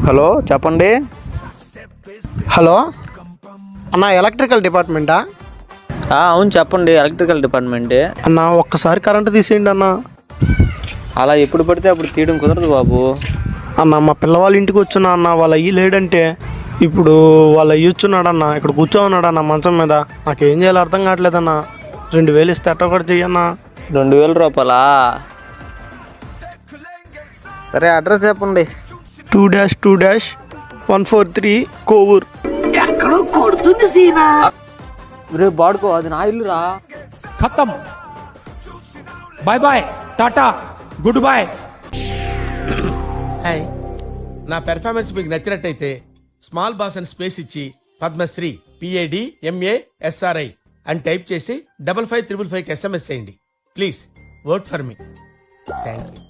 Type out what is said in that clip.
Hello చెప్పండి. Hello అన్న, electrical డిపార్ట్మెంటా? అవును చెప్పండి, ఎలక్ట్రికల్ డిపార్ట్మెంటే. అన్న ఒక్కసారి కరెంటు తీసేయండి అన్న. అలా ఎప్పుడు పడితే అప్పుడు తీయడం కుదరదు బాబు. అన్న మా పిల్లవాళ్ళ ఇంటికి వచ్చున్నా అన్న, వాళ్ళ అయ్యి లేడంటే ఇప్పుడు వాళ్ళ అయ్యి వచ్చున్నాడన్న, ఇక్కడ కూర్చోన్నాడన్న మంచం మీద. నాకేం చేయాలో అర్థం కావట్లేదన్న. 2000 ఇస్తే అట్ట కూడా చెయ్యన్నా. 2000 రూపాయలా? సరే అడ్రస్ చెప్పండి. 2-143 కోవూర్. రే బాడుకో, అది నా ఇల్లు రా. ఖతం. Bye bye, tata, good boy. Hi, నా పెర్ఫార్మెన్స్ మీకు నచ్చినట్టయితే స్మాల్ బాస్ అని స్పేస్ ఇచ్చి పద్మశ్రీ PADMASRI అని టైప్ చేసి 5555 SMS చేయండి. Please vote for me. Thank you.